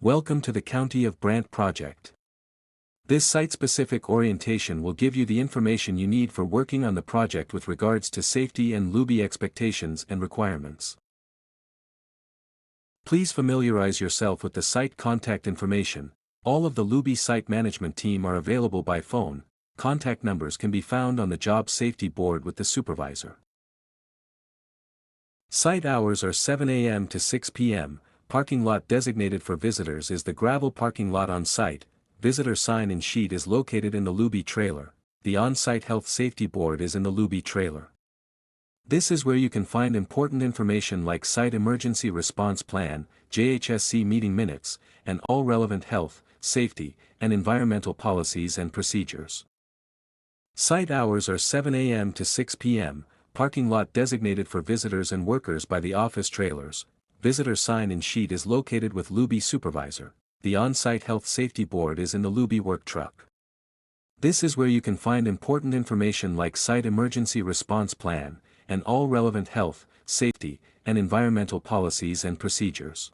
Welcome to the County of Brant project. This site-specific orientation will give you the information you need for working on the project with regards to safety and LUBI expectations and requirements. Please familiarize yourself with the site contact information. All of the LUBI site management team are available by phone. Contact numbers can be found on the job safety board with the supervisor. Site hours are 7 a.m. to 6 p.m. Parking lot designated for visitors is the gravel parking lot on site. Visitor sign-in sheet is located in the LUBI trailer. The on-site health safety board is in the LUBI trailer. This is where you can find important information like site emergency response plan, JHSC meeting minutes, and all relevant health, safety, and environmental policies and procedures. Site hours are 7 a.m. to 6 p.m. Parking lot designated for visitors and workers by the office trailers. Visitor sign-in sheet is located with LUBI supervisor. The on-site health safety board is in the LUBI work truck. This is where you can find important information like site emergency response plan, and all relevant health, safety, and environmental policies and procedures.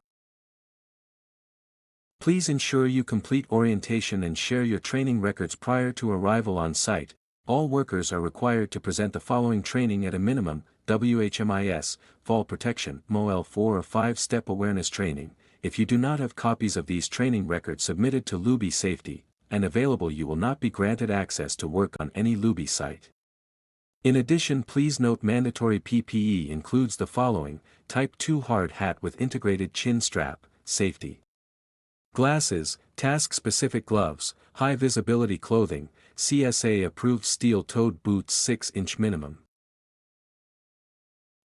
Please ensure you complete orientation and share your training records prior to arrival on site. All workers are required to present the following training at a minimum: WHMIS, Fall Protection, MOL 4 or 5-step awareness training. If you do not have copies of these training records submitted to LUBI Safety and available, you will not be granted access to work on any LUBI site. In addition, please note mandatory PPE includes the following: Type 2 hard hat with integrated chin strap, safety glasses, task-specific gloves, high-visibility clothing, CSA-approved steel-toed boots 6-inch minimum.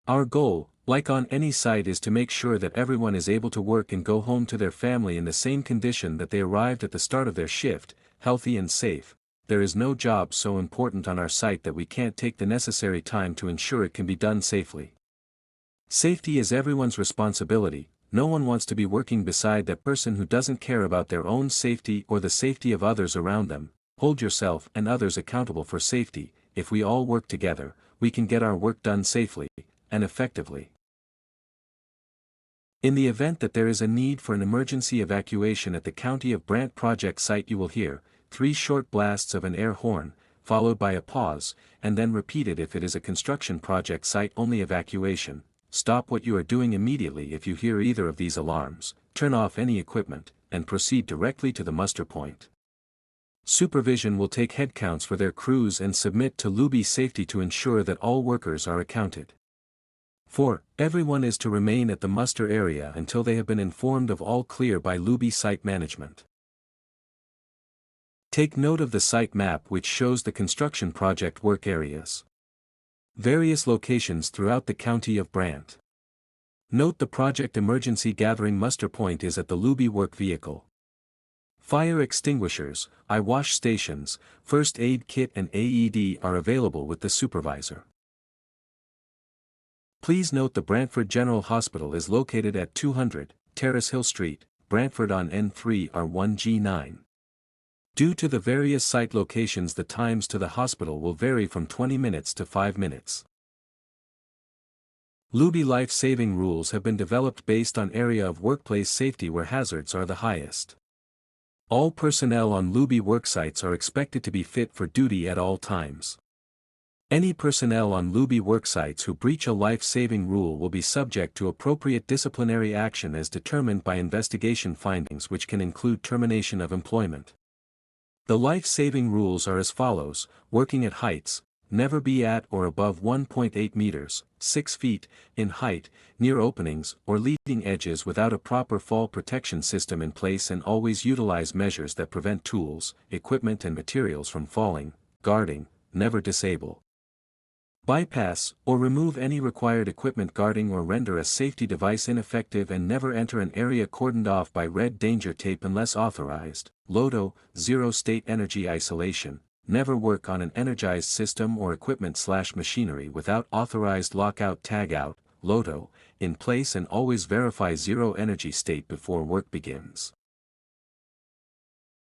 Our goal, like on any site, is to make sure that everyone is able to work and go home to their family in the same condition that they arrived at the start of their shift, healthy and safe. There is no job so important on our site that we can't take the necessary time to ensure it can be done safely. Safety is everyone's responsibility. No one wants to be working beside that person who doesn't care about their own safety or the safety of others around them. Hold yourself and others accountable for safety. If we all work together, we can get our work done safely and effectively. In the event that there is a need for an emergency evacuation at the County of Brant project site, you will hear 3 short blasts of an air horn, followed by a pause, and then repeated if it is a construction project site only evacuation. Stop what you are doing immediately if you hear either of these alarms, turn off any equipment, and proceed directly to the muster point. Supervision will take headcounts for their crews and submit to LUBI Safety to ensure that all workers are accounted. 4. Everyone is to remain at the muster area until they have been informed of all clear by LUBI site management. Take note of the site map which shows the construction project work areas. Various locations throughout the County of Brant. Note the project emergency gathering muster point is at the LUBI work vehicle. Fire extinguishers, eye wash stations, first aid kit and AED are available with the supervisor. Please note the Brantford General Hospital is located at 200 Terrace Hill Street, Brantford on N3 R1G9. Due to the various site locations, the times to the hospital will vary from 20 minutes to 5 minutes. LUBI life-saving rules have been developed based on area of workplace safety where hazards are the highest. All personnel on LUBI worksites are expected to be fit for duty at all times. Any personnel on LUBI worksites who breach a life-saving rule will be subject to appropriate disciplinary action as determined by investigation findings, which can include termination of employment. The life-saving rules are as follows: working at heights, never be at or above 1.8 meters, 6 feet, in height, near openings or leading edges without a proper fall protection system in place, and always utilize measures that prevent tools, equipment and materials from falling. Guarding, never disable, bypass, or remove any required equipment guarding or render a safety device ineffective, and never enter an area cordoned off by red danger tape unless authorized. LOTO, zero state energy isolation, never work on an energized system or equipment/machinery without authorized lockout tagout, LOTO, in place, and always verify zero energy state before work begins.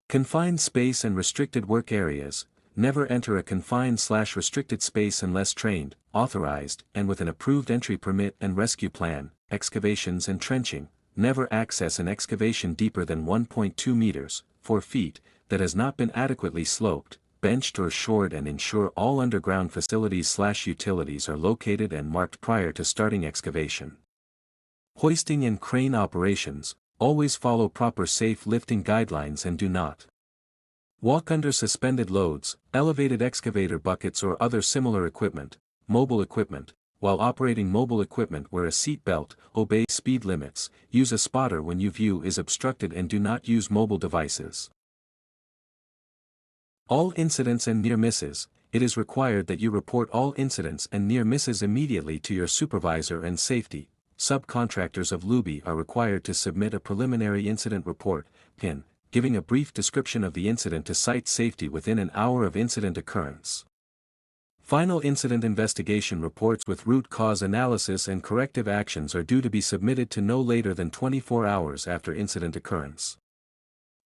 Confined space and restricted work areas, never enter a confined/restricted space unless trained, authorized, and with an approved entry permit and rescue plan. Excavations and trenching, never access an excavation deeper than 1.2 meters, 4 feet, that has not been adequately sloped, benched or shored, and ensure all underground facilities/utilities are located and marked prior to starting excavation. Hoisting and crane operations, always follow proper safe lifting guidelines and do not walk under suspended loads, elevated excavator buckets or other similar equipment. Mobile equipment. While operating mobile equipment, wear a seat belt, obey speed limits, use a spotter when your view is obstructed, and do not use mobile devices. All incidents and near misses. It is required that you report all incidents and near misses immediately to your supervisor and safety. Subcontractors of Luby are required to submit a preliminary incident report, PIN, giving a brief description of the incident to site safety within an hour of incident occurrence. Final incident investigation reports with root cause analysis and corrective actions are due to be submitted to no later than 24 hours after incident occurrence.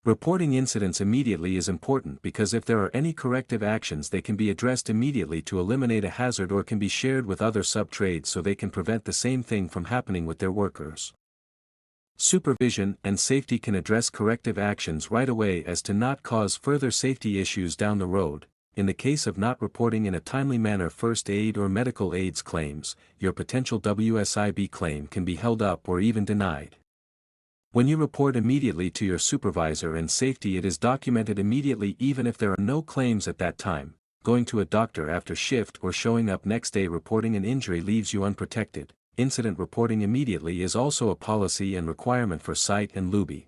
Reporting incidents immediately is important because if there are any corrective actions, they can be addressed immediately to eliminate a hazard or can be shared with other sub-trades so they can prevent the same thing from happening with their workers. Supervision and safety can address corrective actions right away as to not cause further safety issues down the road. In the case of not reporting in a timely manner first aid or medical aids claims, your potential WSIB claim can be held up or even denied. When you report immediately to your supervisor and safety, it is documented immediately even if there are no claims at that time. Going to a doctor after shift or showing up next day reporting an injury leaves you unprotected. Incident reporting immediately is also a policy and requirement for site and Luby.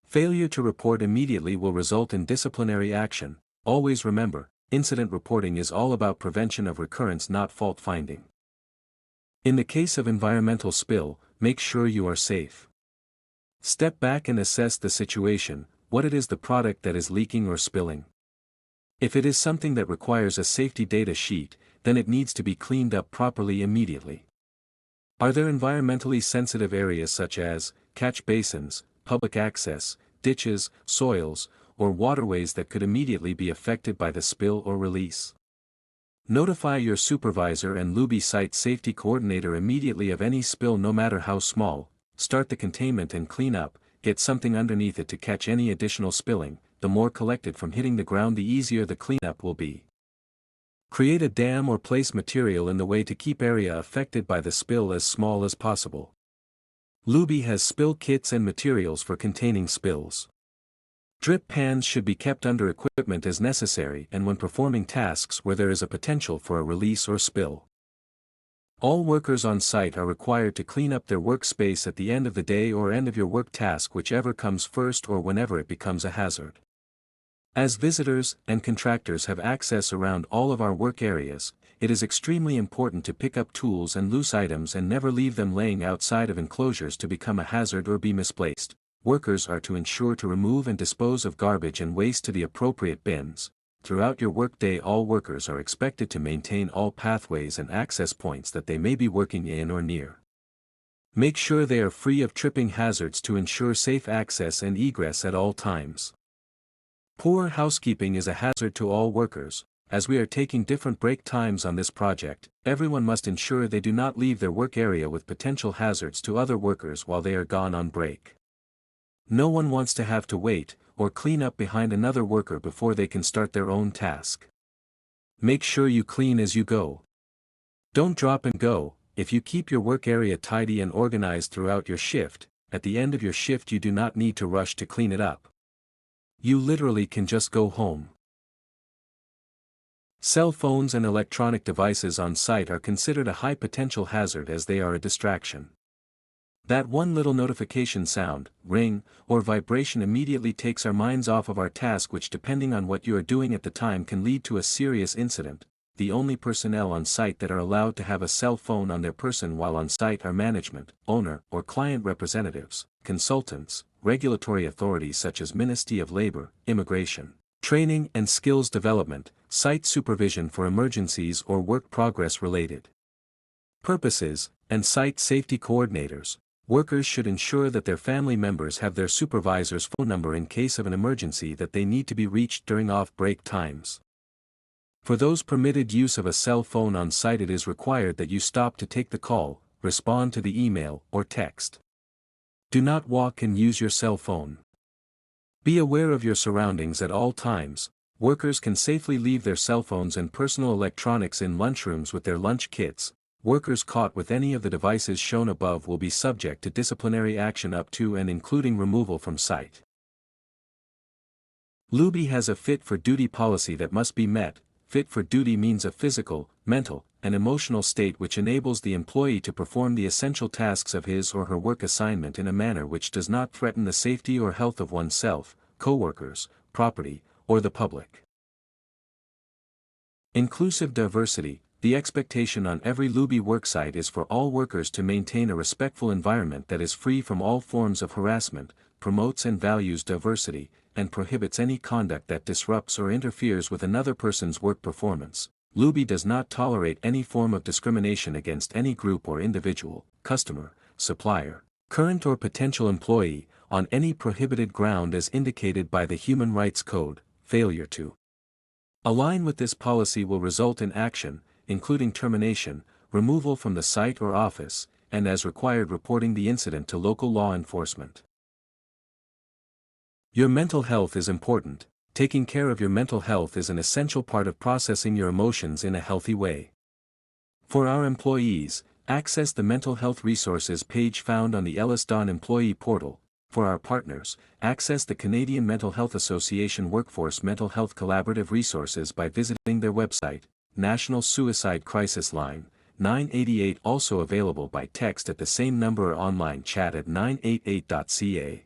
Failure to report immediately will result in disciplinary action. Always remember, incident reporting is all about prevention of recurrence, not fault finding. In the case of environmental spill, make sure you are safe. Step back and assess the situation, what it is the product that is leaking or spilling. If it is something that requires a safety data sheet, then it needs to be cleaned up properly immediately. Are there environmentally sensitive areas such as catch basins, public access, ditches, soils, or waterways that could immediately be affected by the spill or release? Notify your supervisor and Luby site safety coordinator immediately of any spill, no matter how small. Start the containment and clean up, get something underneath it to catch any additional spilling. The more collected from hitting the ground, the easier the cleanup will be. Create a dam or place material in the way to keep area affected by the spill as small as possible. Luby has spill kits and materials for containing spills. Drip pans should be kept under equipment as necessary and when performing tasks where there is a potential for a release or spill. All workers on site are required to clean up their workspace at the end of the day or end of your work task, whichever comes first or whenever it becomes a hazard. As visitors and contractors have access around all of our work areas, it is extremely important to pick up tools and loose items and never leave them laying outside of enclosures to become a hazard or be misplaced. Workers are to ensure to remove and dispose of garbage and waste to the appropriate bins. Throughout your workday, all workers are expected to maintain all pathways and access points that they may be working in or near. Make sure they are free of tripping hazards to ensure safe access and egress at all times. Poor housekeeping is a hazard to all workers. As we are taking different break times on this project, everyone must ensure they do not leave their work area with potential hazards to other workers while they are gone on break. No one wants to have to wait or clean up behind another worker before they can start their own task. Make sure you clean as you go. Don't drop and go. If you keep your work area tidy and organized throughout your shift, at the end of your shift you do not need to rush to clean it up. You literally can just go home. Cell phones and electronic devices on site are considered a high potential hazard as they are a distraction. That one little notification sound, ring, or vibration immediately takes our minds off of our task, which depending on what you are doing at the time can lead to a serious incident. The only personnel on site that are allowed to have a cell phone on their person while on site are management, owner, or client representatives, consultants, regulatory authorities such as Ministry of Labor, Immigration, Training and Skills Development, site supervision for emergencies or work progress related purposes, and site safety coordinators. Workers should ensure that their family members have their supervisor's phone number in case of an emergency that they need to be reached during off-break times. For those permitted use of a cell phone on site, it is required that you stop to take the call, respond to the email or text. Do not walk and use your cell phone. Be aware of your surroundings at all times. Workers can safely leave their cell phones and personal electronics in lunchrooms with their lunch kits. Workers caught with any of the devices shown above will be subject to disciplinary action up to and including removal from site. Luby has a fit-for-duty policy that must be met. Fit for duty means a physical, mental, and emotional state which enables the employee to perform the essential tasks of his or her work assignment in a manner which does not threaten the safety or health of oneself, co-workers, property, or the public. Inclusive diversity. The expectation on every Luby worksite is for all workers to maintain a respectful environment that is free from all forms of harassment, promotes and values diversity, and prohibits any conduct that disrupts or interferes with another person's work performance. Luby does not tolerate any form of discrimination against any group or individual, customer, supplier, current or potential employee, on any prohibited ground as indicated by the Human Rights Code. Failure to align with this policy will result in action, including termination, removal from the site or office, and as required reporting the incident to local law enforcement. Your mental health is important. Taking care of your mental health is an essential part of processing your emotions in a healthy way. For our employees, access the mental health resources page found on the Ellis-Don employee portal. For our partners, access the Canadian Mental Health Association Workforce Mental Health Collaborative resources by visiting their website. National Suicide Crisis Line, 988, also available by text at the same number or online chat at 988.ca.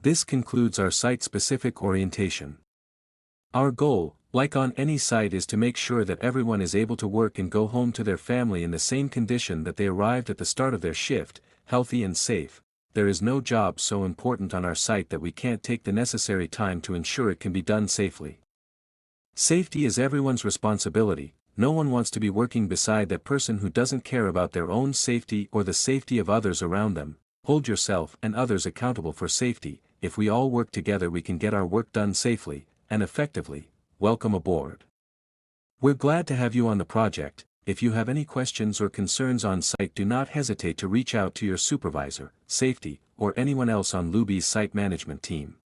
This concludes our site-specific orientation. Our goal, like on any site, is to make sure that everyone is able to work and go home to their family in the same condition that they arrived at the start of their shift, healthy and safe. There is no job so important on our site that we can't take the necessary time to ensure it can be done safely. Safety is everyone's responsibility. No one wants to be working beside that person who doesn't care about their own safety or the safety of others around them. Hold yourself and others accountable for safety. If we all work together, we can get our work done safely and effectively. Welcome aboard. We're glad to have you on the project. If you have any questions or concerns on site, do not hesitate to reach out to your supervisor, safety, or anyone else on Luby's site management team.